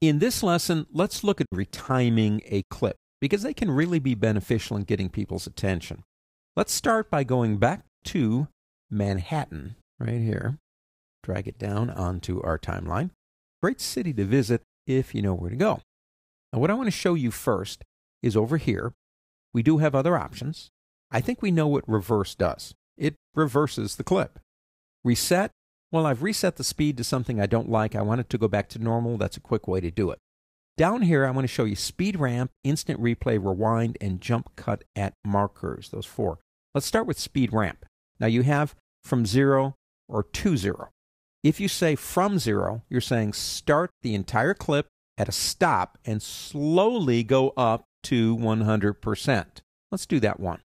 In this lesson, let's look at retiming a clip because they can really be beneficial in getting people's attention. Let's start by going back to Manhattan right here. Drag it down onto our timeline. Great city to visit if you know where to go. Now, what I want to show you first is over here. We do have other options. I think we know what reverse does. It reverses the clip. Reset. Well, I've reset the speed to something I don't like. I want it to go back to normal. That's a quick way to do it. Down here, I want to show you speed ramp, instant replay, rewind, and jump cut at markers, those four. Let's start with speed ramp. Now, you have from 0 or to 0. If you say from 0, you're saying start the entire clip at a stop and slowly go up to 100%. Let's do that one.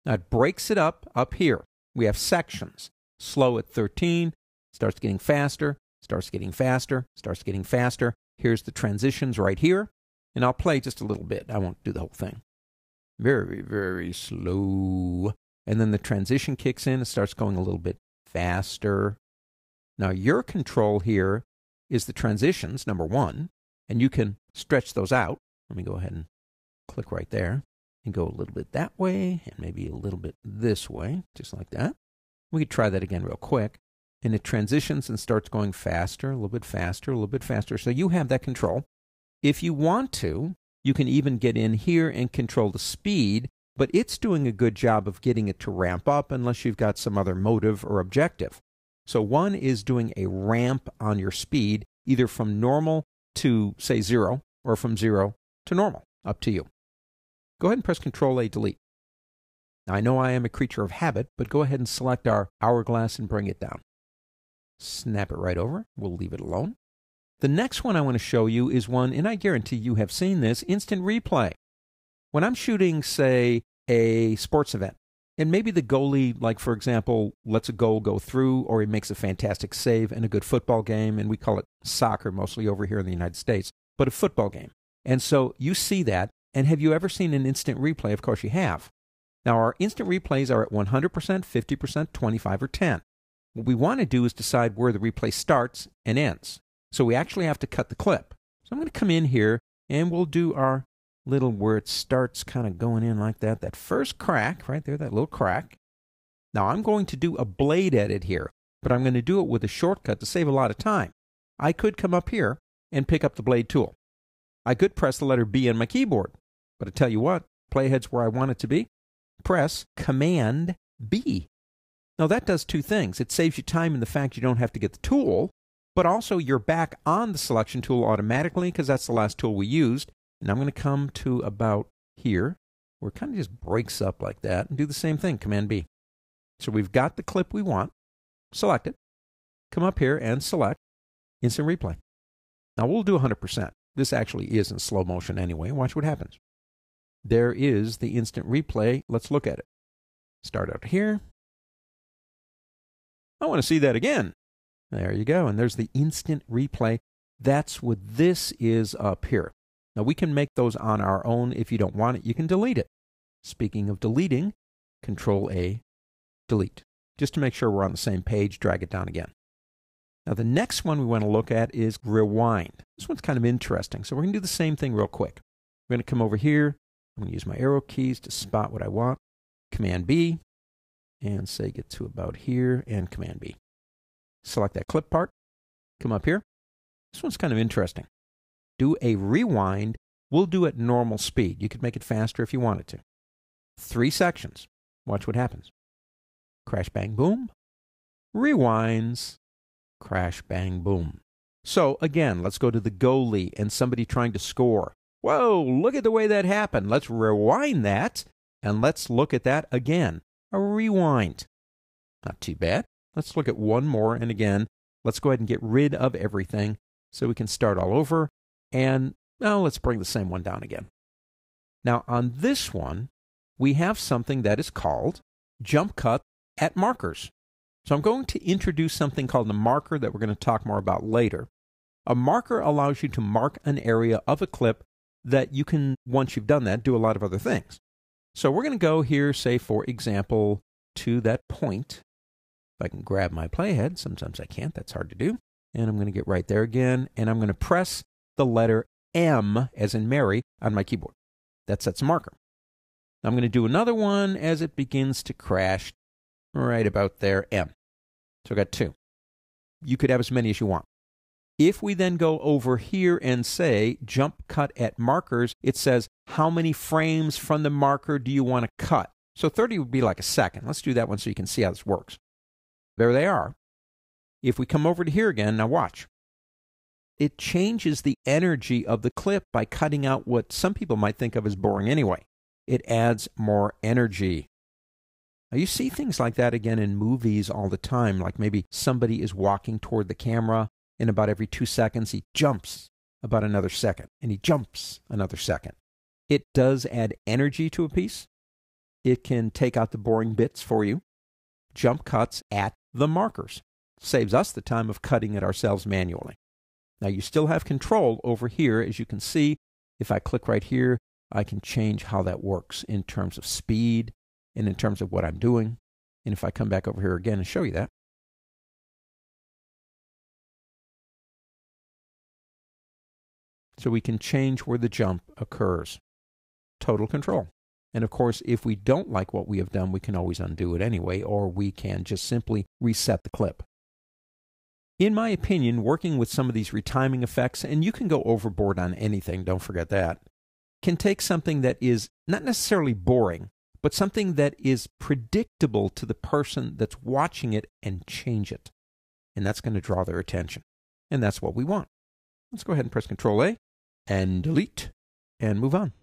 Now, it breaks it up here. We have sections. Slow at 13, starts getting faster, starts getting faster, starts getting faster. Here's the transitions right here, and I'll play just a little bit. I won't do the whole thing. Very, very slow. And then the transition kicks in. It starts going a little bit faster. Now, your control here is the transitions, number 1, and you can stretch those out. Let me go ahead and click right there and go a little bit that way and maybe a little bit this way, just like that. We could try that again real quick. And it transitions and starts going faster, a little bit faster, a little bit faster. So you have that control. If you want to, you can even get in here and control the speed, but it's doing a good job of getting it to ramp up unless you've got some other motive or objective. So one is doing a ramp on your speed, either from normal to, say, 0, or from 0 to normal, up to you. Go ahead and press Control-A, delete. Now, I know I am a creature of habit, but go ahead and select our hourglass and bring it down. Snap it right over. We'll leave it alone. The next one I want to show you is one, and I guarantee you have seen this, instant replay. When I'm shooting, say, a sports event, and maybe the goalie, like, for example, lets a goal go through, or he makes a fantastic save in a good football game, and we call it soccer mostly over here in the United States, but a football game. And so you see that, and have you ever seen an instant replay? Of course you have. Now, our instant replays are at 100%, 50%, 25, or 10. What we want to do is decide where the replay starts and ends. So we actually have to cut the clip. So I'm going to come in here, and we'll do our little where it starts kind of going in like that. That first crack right there, that little crack. Now, I'm going to do a blade edit here, but I'm going to do it with a shortcut to save a lot of time. I could come up here and pick up the blade tool. I could press the letter B on my keyboard, but I tell you what, playhead's where I want it to be. Press Command B. Now that does two things. It saves you time in the fact you don't have to get the tool, but also you're back on the selection tool automatically because that's the last tool we used. And I'm going to come to about here where it kind of just breaks up like that and do the same thing, Command B. So we've got the clip we want. Select it. Come up here and select Instant Replay. Now we'll do 100%. This actually is in slow motion anyway. Watch what happens. There is the instant replay. Let's look at it. Start out here. I want to see that again. There you go. And there's the instant replay. That's what this is up here. Now, we can make those on our own. If you don't want it, you can delete it. Speaking of deleting, Control-A, delete. Just to make sure we're on the same page, drag it down again. Now, the next one we want to look at is rewind. This one's kind of interesting. So we're going to do the same thing real quick. We're going to come over here. I'm going to use my arrow keys to spot what I want. Command B, and say get to about here, and Command B. Select that clip part. Come up here. This one's kind of interesting. Do a rewind. We'll do it normal speed. You could make it faster if you wanted to. 3 sections. Watch what happens. Crash, bang, boom. Rewinds. Crash, bang, boom. So again, let's go to the goalie and somebody trying to score. Whoa, look at the way that happened. Let's rewind that, and let's look at that again. A rewind. Not too bad. Let's look at one more, and again, let's go ahead and get rid of everything so we can start all over, and now let's bring the same one down again. Now, on this one, we have something that is called jump cut at markers. So I'm going to introduce something called a marker that we're going to talk more about later. A marker allows you to mark an area of a clip that you can, once you've done that, do a lot of other things. So we're going to go here, say, for example, to that point. If I can grab my playhead, sometimes I can't, that's hard to do. And I'm going to get right there again, and I'm going to press the letter M, as in Mary, on my keyboard. That sets a marker. I'm going to do another one as it begins to crash right about there, M. So I got 2. You could have as many as you want. If we then go over here and say jump cut at markers, it says how many frames from the marker do you want to cut? So 30 would be like a second. Let's do that one so you can see how this works. There they are. If we come over to here again, now watch. It changes the energy of the clip by cutting out what some people might think of as boring anyway. It adds more energy. Now you see things like that again in movies all the time, like maybe somebody is walking toward the camera, and about every 2 seconds he jumps about another second, and he jumps another second. It does add energy to a piece. It can take out the boring bits for you. Jump cuts at the markers. Saves us the time of cutting it ourselves manually. Now you still have control over here. As you can see, if I click right here, I can change how that works in terms of speed and in terms of what I'm doing. And if I come back over here again and show you that, so we can change where the jump occurs. Total control. And of course, if we don't like what we have done, we can always undo it anyway, or we can just simply reset the clip. In my opinion, working with some of these retiming effects, and you can go overboard on anything, don't forget that, can take something that is not necessarily boring, but something that is predictable to the person that's watching it and change it. And that's going to draw their attention. And that's what we want. Let's go ahead and press Control A and delete and move on.